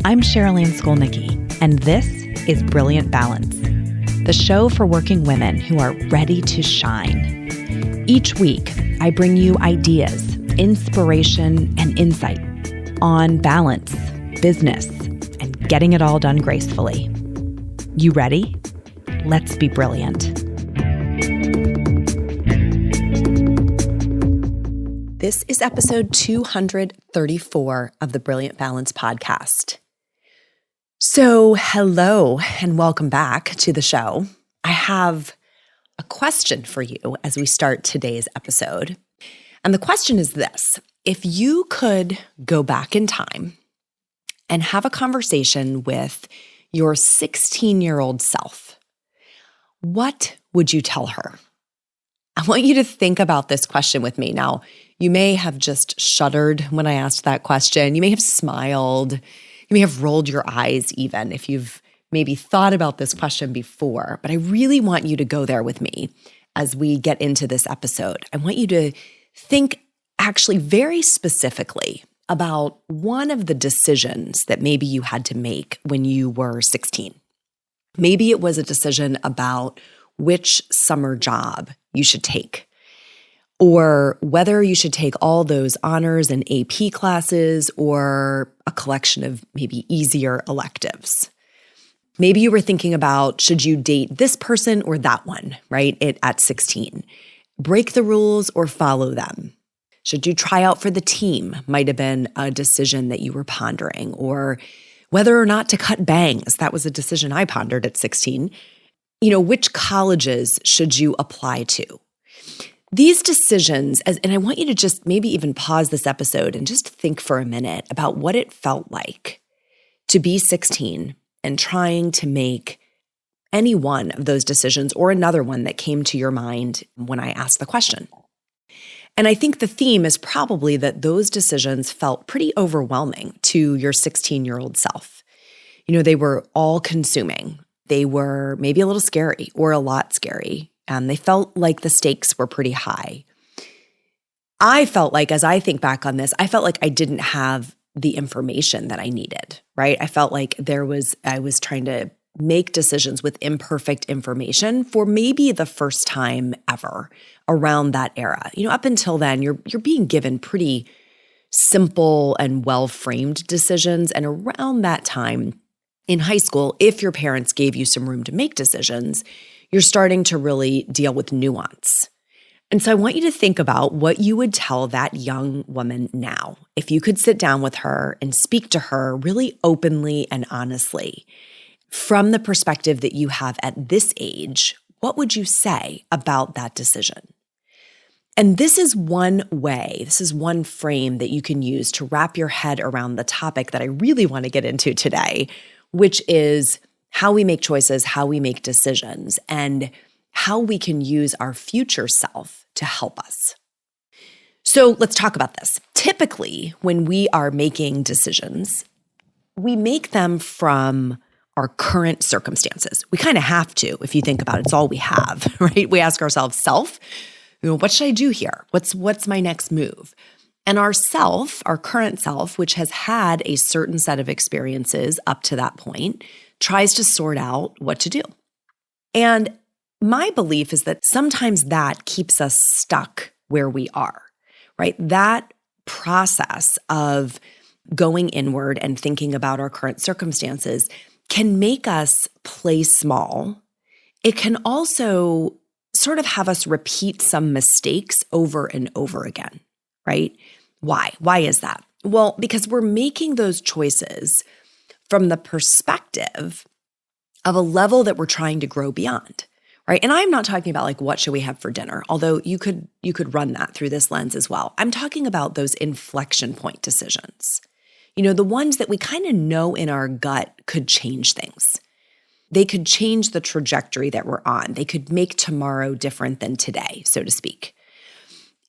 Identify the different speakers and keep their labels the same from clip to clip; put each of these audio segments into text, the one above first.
Speaker 1: I'm Sherilyn Skolnicki, and this is Brilliant Balance, the show for working women who are ready to shine. Each week, I bring you ideas, inspiration, and insight on balance, business, and getting it all done gracefully. You ready? Let's be brilliant. This is episode 234 of the Brilliant Balance podcast. So, hello and welcome back to the show. I have a question for you as we start today's episode. And the question is this: if you could go back in time and have a conversation with your 16-year-old self, what would you tell her? I want you to think about this question with me. Now, you may have just shuddered when I asked that question. You may have smiled. You may have rolled your eyes even if you've maybe thought about this question before. But I really want you to go there with me as we get into this episode. I want you to think actually very specifically about one of the decisions that maybe you had to make when you were 16. Maybe it was a decision about which summer job you should take, or whether you should take all those honors and AP classes or a collection of maybe easier electives. Maybe you were thinking about, should you date this person or that one, right, at 16? Break the rules or follow them? Should you try out for the team? Might have been a decision that you were pondering. Or whether or not to cut bangs. That was a decision I pondered at 16. Which colleges should you apply to? These decisions, and I want you to just maybe even pause this episode and just think for a minute about what it felt like to be 16 and trying to make any one of those decisions or another one that came to your mind when I asked the question. And I think the theme is probably that those decisions felt pretty overwhelming to your 16-year-old self. They were all-consuming. They were maybe a little scary or a lot scary. They felt like the stakes were pretty high. I felt like, as I think back on this, I felt like I didn't have the information that I needed, right? I felt like I was trying to make decisions with imperfect information for maybe the first time ever around that era. Up until then, you're being given pretty simple and well-framed decisions. And around that time in high school, if your parents gave you some room to make decisions, you're starting to really deal with nuance. And so I want you to think about what you would tell that young woman now. If you could sit down with her and speak to her really openly and honestly, from the perspective that you have at this age, what would you say about that decision? And this is one frame that you can use to wrap your head around the topic that I really want to get into today, which is how we make choices, how we make decisions, and how we can use our future self to help us. So let's talk about this. Typically, when we are making decisions, we make them from our current circumstances. We kind of have to, if you think about it. It's all we have, right? We ask ourselves, self, what should I do here? What's my next move? And our self, our current self, which has had a certain set of experiences up to that point, tries to sort out what to do. And my belief is that sometimes that keeps us stuck where we are, right? That process of going inward and thinking about our current circumstances can make us play small. It can also sort of have us repeat some mistakes over and over again, right? Why? Why is that? Well, because we're making those choices from the perspective of a level that we're trying to grow beyond, right? And I'm not talking about like, what should we have for dinner? Although you could run that through this lens as well. I'm talking about those inflection point decisions. The ones that we kind of know in our gut could change things. They could change the trajectory that we're on. They could make tomorrow different than today, so to speak.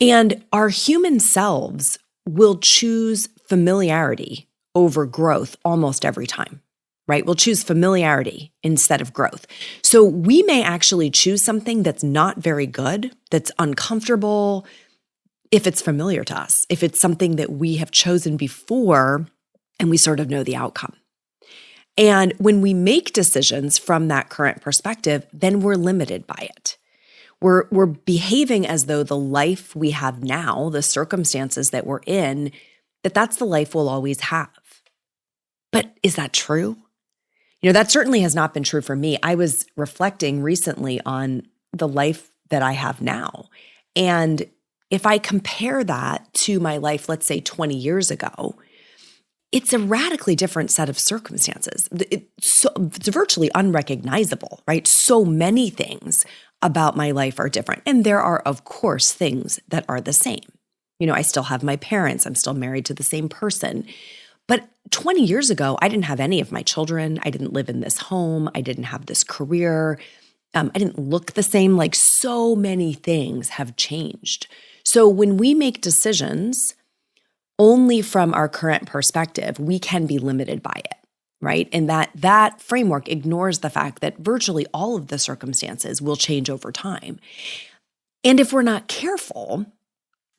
Speaker 1: And our human selves will choose familiarity over growth almost every time, right? We'll choose familiarity instead of growth. So we may actually choose something that's not very good, that's uncomfortable, if it's familiar to us, if it's something that we have chosen before and we sort of know the outcome. And when we make decisions from that current perspective, then we're limited by it. We're behaving as though the life we have now, the circumstances that we're in, that's the life we'll always have. But is that true? That certainly has not been true for me. I was reflecting recently on the life that I have now. And if I compare that to my life, let's say 20 years ago, it's a radically different set of circumstances. It's virtually unrecognizable, right? So many things about my life are different. And there are, of course, things that are the same. I still have my parents. I'm still married to the same person. But 20 years ago, I didn't have any of my children. I didn't live in this home. I didn't have this career. I didn't look the same. Like, so many things have changed. So when we make decisions only from our current perspective, we can be limited by it, right? And that framework ignores the fact that virtually all of the circumstances will change over time. And if we're not careful,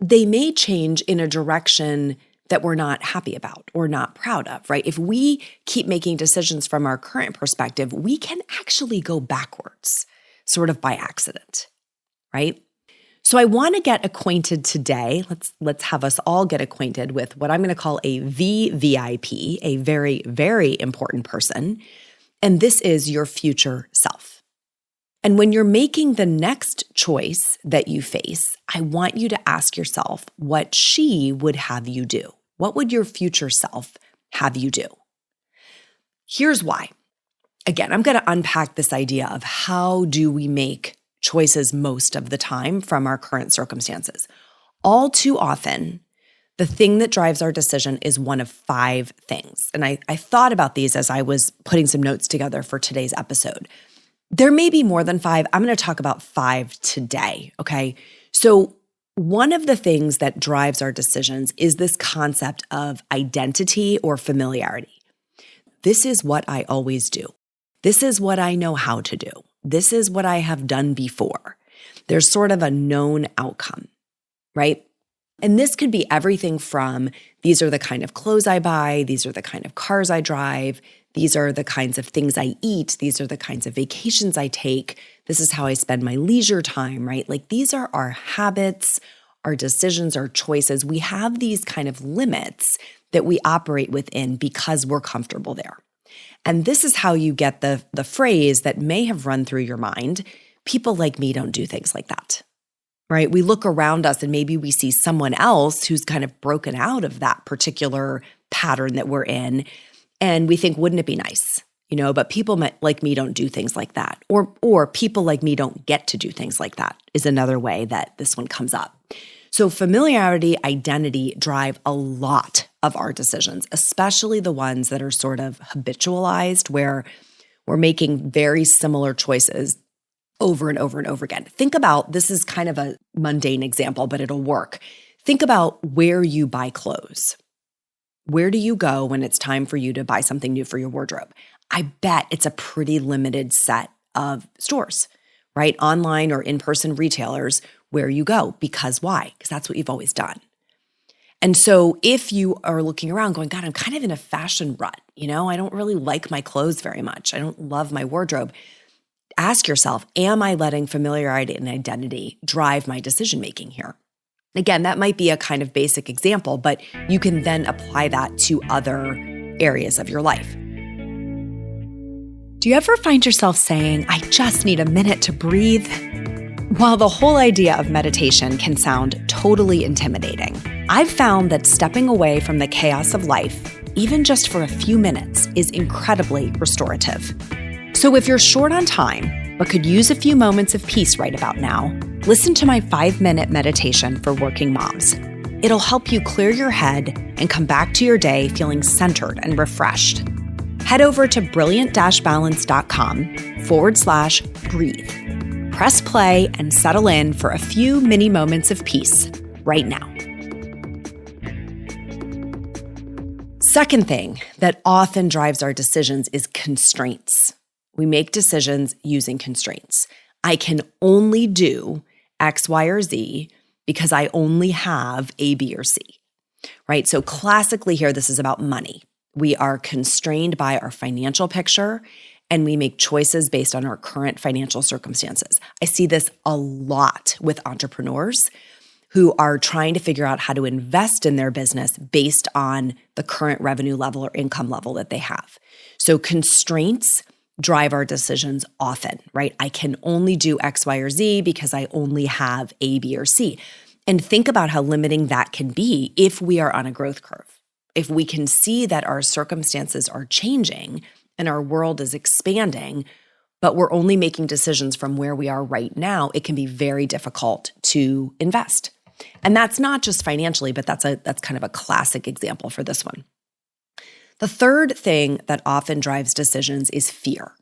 Speaker 1: they may change in a direction that we're not happy about or not proud of, right? If we keep making decisions from our current perspective, we can actually go backwards, sort of by accident, right? So I want to get acquainted today. Let's have us all get acquainted with what I'm going to call a VVIP, a very, very important person. And this is your future self. And when you're making the next choice that you face, I want you to ask yourself what she would have you do. What would your future self have you do? Here's why. Again, I'm going to unpack this idea of how do we make choices most of the time from our current circumstances. All too often, the thing that drives our decision is one of 5 things. And I thought about these as I was putting some notes together for today's episode. There may be more than 5. I'm going to talk about 5 today, okay? So one of the things that drives our decisions is this concept of identity or familiarity. This is what I always do. This is what I know how to do. This is what I have done before. There's sort of a known outcome, right? And this could be everything from these are the kind of clothes I buy, these are the kind of cars I drive, these are the kinds of things I eat, these are the kinds of vacations I take, this is how I spend my leisure time, right? Like, these are our habits, our decisions, our choices. We have these kind of limits that we operate within because we're comfortable there. And this is how you get the phrase that may have run through your mind, people like me don't do things like that, right? We look around us and maybe we see someone else who's kind of broken out of that particular pattern that we're in. And we think, wouldn't it be nice? But people like me don't do things like that. Or people like me don't get to do things like that is another way that this one comes up. So familiarity, identity drive a lot of our decisions, especially the ones that are sort of habitualized, where we're making very similar choices over and over and over again. Think about, this is kind of a mundane example, but it'll work. Think about where you buy clothes. Where do you go when it's time for you to buy something new for your wardrobe? I bet it's a pretty limited set of stores, right? Online or in-person retailers where you go. Because why? Because that's what you've always done. And so if you are looking around going, God, I'm kind of in a fashion rut, I don't really like my clothes very much. I don't love my wardrobe. Ask yourself, am I letting familiarity and identity drive my decision-making here? Again, that might be a kind of basic example, but you can then apply that to other areas of your life. Do you ever find yourself saying, I just need a minute to breathe? While the whole idea of meditation can sound totally intimidating, I've found that stepping away from the chaos of life, even just for a few minutes, is incredibly restorative. So if you're short on time, but could use a few moments of peace right about now, listen to my 5-minute meditation for working moms. It'll help you clear your head and come back to your day feeling centered and refreshed. Head over to brilliant-balance.com/breathe. Press play and settle in for a few mini moments of peace right now. Second thing that often drives our decisions is constraints. We make decisions using constraints. I can only do X, Y, or Z because I only have A, B, or C, right? So classically here, this is about money. We are constrained by our financial picture, and we make choices based on our current financial circumstances. I see this a lot with entrepreneurs who are trying to figure out how to invest in their business based on the current revenue level or income level that they have. So constraints drive our decisions often, right? I can only do X, Y, or Z because I only have A, B, or C. And think about how limiting that can be if we are on a growth curve. If we can see that our circumstances are changing and our world is expanding, but we're only making decisions from where we are right now, it can be very difficult to invest. And that's not just financially, but that's kind of a classic example for this one. The third thing that often drives decisions is fear,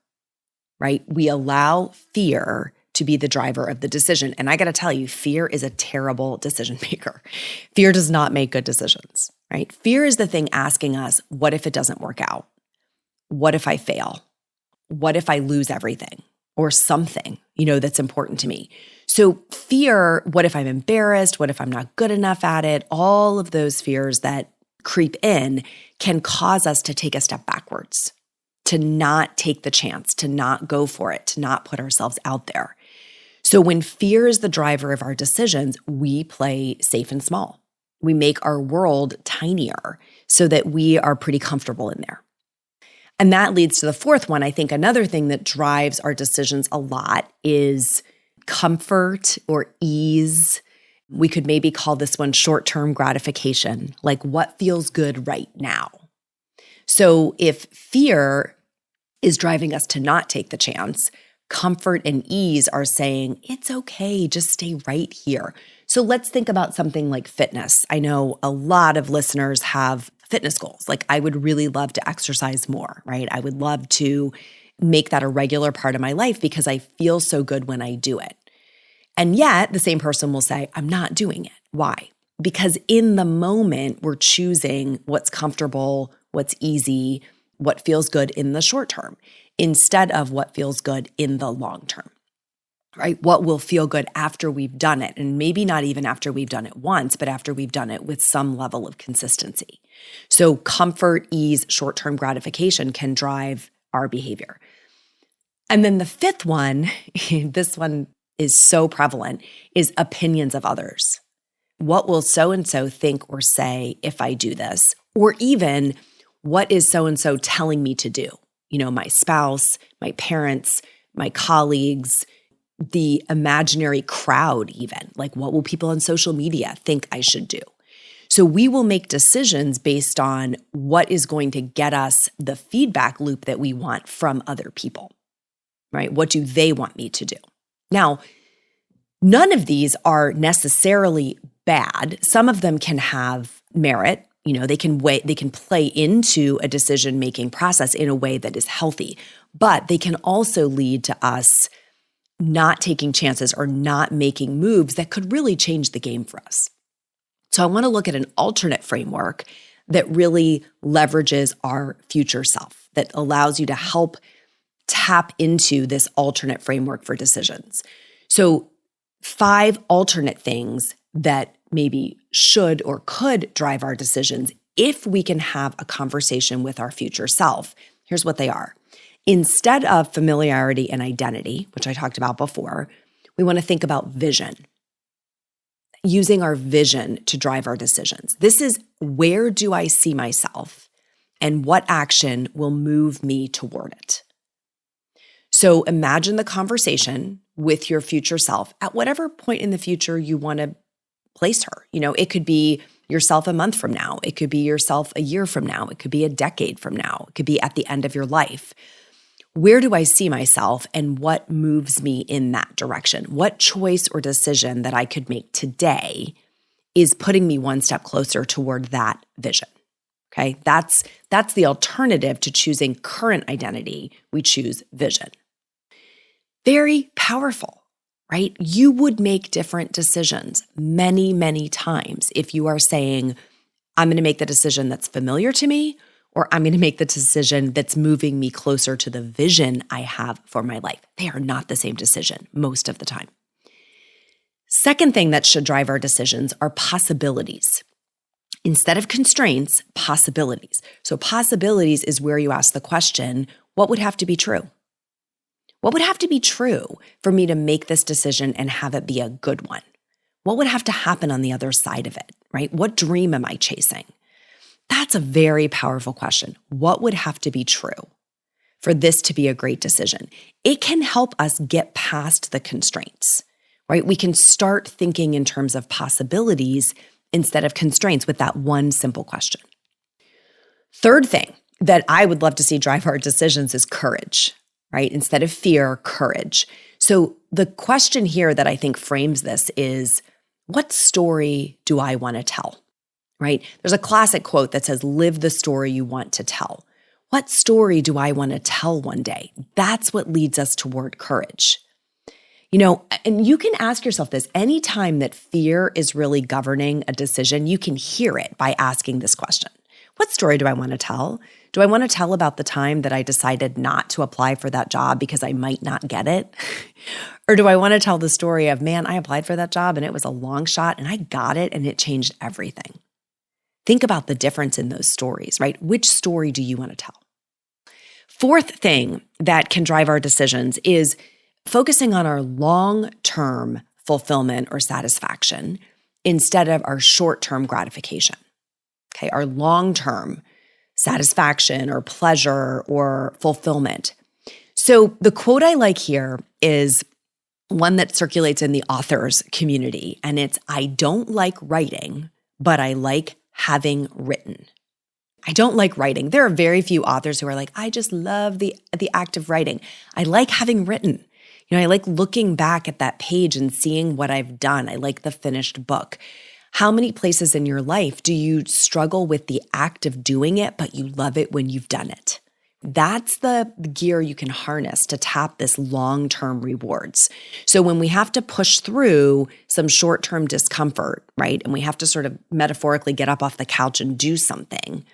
Speaker 1: right? We allow fear to be the driver of the decision. And I got to tell you, fear is a terrible decision maker. Fear does not make good decisions, right? Fear is the thing asking us, what if it doesn't work out? What if I fail? What if I lose everything or something, that's important to me? So fear, what if I'm embarrassed? What if I'm not good enough at it? All of those fears that creep in can cause us to take a step backwards, to not take the chance, to not go for it, to not put ourselves out there. So when fear is the driver of our decisions, we play safe and small. We make our world tinier so that we are pretty comfortable in there. And that leads to the fourth one. I think another thing that drives our decisions a lot is comfort or ease. We could maybe call this one short-term gratification, like what feels good right now. So if fear is driving us to not take the chance, comfort and ease are saying, it's okay, just stay right here. So let's think about something like fitness. I know a lot of listeners have fitness goals. Like I would really love to exercise more, right? I would love to make that a regular part of my life because I feel so good when I do it. And yet the same person will say, I'm not doing it. Why? Because in the moment, we're choosing what's comfortable, what's easy, what feels good in the short term, instead of what feels good in the long term, right? What will feel good after we've done it. And maybe not even after we've done it once, but after we've done it with some level of consistency. So comfort, ease, short-term gratification can drive our behavior. And then the fifth one, this one is so prevalent, is opinions of others. What will so-and-so think or say if I do this? Or even, what is so-and-so telling me to do? My spouse, my parents, my colleagues, the imaginary crowd even. Like, what will people on social media think I should do? So we will make decisions based on what is going to get us the feedback loop that we want from other people, right? What do they want me to do? Now, none of these are necessarily bad. Some of them can have merit. They can play into a decision-making process in a way that is healthy, but they can also lead to us not taking chances or not making moves that could really change the game for us. So I want to look at an alternate framework that really leverages our future self, that allows you to help tap into this alternate framework for decisions. So 5 alternate things that maybe should or could drive our decisions if we can have a conversation with our future self. Here's what they are. Instead of familiarity and identity, which I talked about before, we want to think about vision. Using our vision to drive our decisions. This is, where do I see myself and what action will move me toward it? So imagine the conversation with your future self at whatever point in the future you want to place her. It could be yourself a month from now. It could be yourself a year from now. It could be a decade from now. It could be at the end of your life. Where do I see myself and what moves me in that direction? What choice or decision that I could make today is putting me one step closer toward that vision? Okay, that's the alternative to choosing current identity. We choose vision. Very powerful, right? You would make different decisions many, many times if you are saying, I'm going to make the decision that's familiar to me, or I'm going to make the decision that's moving me closer to the vision I have for my life. They are not the same decision most of the time. Second thing that should drive our decisions are possibilities. Instead of constraints, possibilities. So possibilities is where you ask the question, what would have to be true? What would have to be true for me to make this decision and have it be a good one? What would have to happen on the other side of it, right? What dream am I chasing? That's a very powerful question. What would have to be true for this to be a great decision? It can help us get past the constraints, right? We can start thinking in terms of possibilities instead of constraints with that one simple question. Third thing that I would love to see drive our decisions is courage, right? Instead of fear, courage. So the question here that I think frames this is, what story do I want to tell, right? There's a classic quote that says, live the story you want to tell. What story do I want to tell one day? That's what leads us toward courage. And you can ask yourself this, anytime that fear is really governing a decision, you can hear it by asking this question. What story do I want to tell? Do I want to tell about the time that I decided not to apply for that job because I might not get it? Or do I want to tell the story of, man, I applied for that job and it was a long shot and I got it and it changed everything? Think about the difference in those stories, right? Which story do you want to tell? Fourth thing that can drive our decisions is focusing on our long-term fulfillment or satisfaction instead of our short-term gratification. Okay, our long-term satisfaction or pleasure or fulfillment. So the quote I like here is one that circulates in the authors community, and it's, I don't like writing, but I like having written. I don't like writing. There are very few authors who are like, I just love the act of writing. I like having written. I like looking back at that page and seeing what I've done. I like the finished book. How many places in your life do you struggle with the act of doing it, but you love it when you've done it? That's the gear you can harness to tap this long-term rewards. So when we have to push through some short-term discomfort, right, and we have to sort of metaphorically get up off the couch and do something,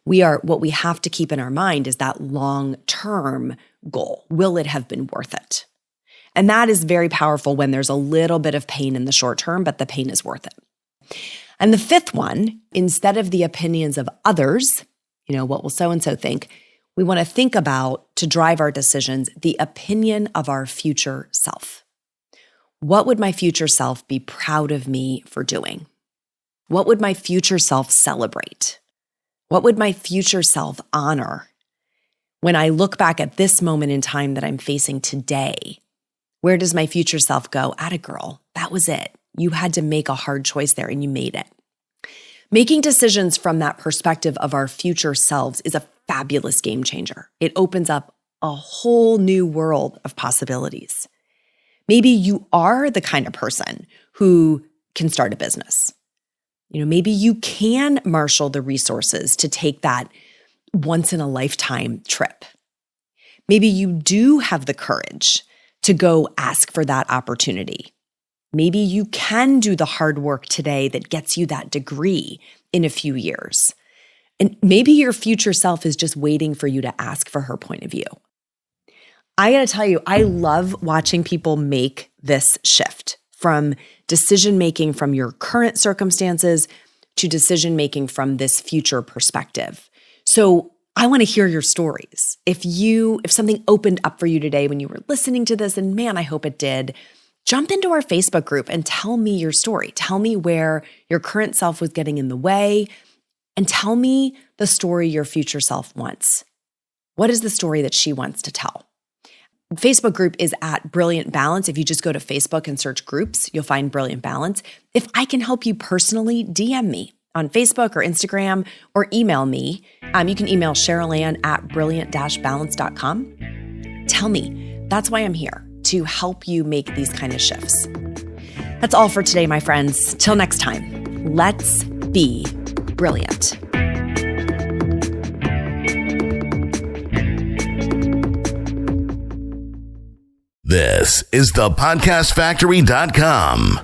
Speaker 1: what we have to keep in our mind is that long-term goal. Will it have been worth it? And that is very powerful when there's a little bit of pain in the short term, but the pain is worth it. And the fifth one, instead of the opinions of others, what will so-and-so think, we want to think about, to drive our decisions, the opinion of our future self. What would my future self be proud of me for doing? What would my future self celebrate? What would my future self honor? When I look back at this moment in time that I'm facing today, where does my future self go? Atta girl, that was it. You had to make a hard choice there and you made it. Making decisions from that perspective of our future selves is a fabulous game changer. It opens up a whole new world of possibilities. Maybe you are the kind of person who can start a business. Maybe you can marshal the resources to take that once in a lifetime trip. Maybe you do have the courage to go ask for that opportunity. Maybe you can do the hard work today that gets you that degree in a few years. And maybe your future self is just waiting for you to ask for her point of view. I gotta tell you, I love watching people make this shift from decision-making from your current circumstances to decision-making from this future perspective. So I want to hear your stories. If something opened up for you today when you were listening to this, and man, I hope it did, jump into our Facebook group and tell me your story. Tell me where your current self was getting in the way, and tell me the story your future self wants. What is the story that she wants to tell? Facebook group is at Brilliant Balance. If you just go to Facebook and search groups, you'll find Brilliant Balance. If I can help you personally, DM me on Facebook or Instagram or email me. You can email cheryl@brilliant-balance.com. Tell me. That's why I'm here, to help you make these kind of shifts. That's all for today, my friends. Till next time, let's be brilliant.
Speaker 2: This is thepodcastfactory.com.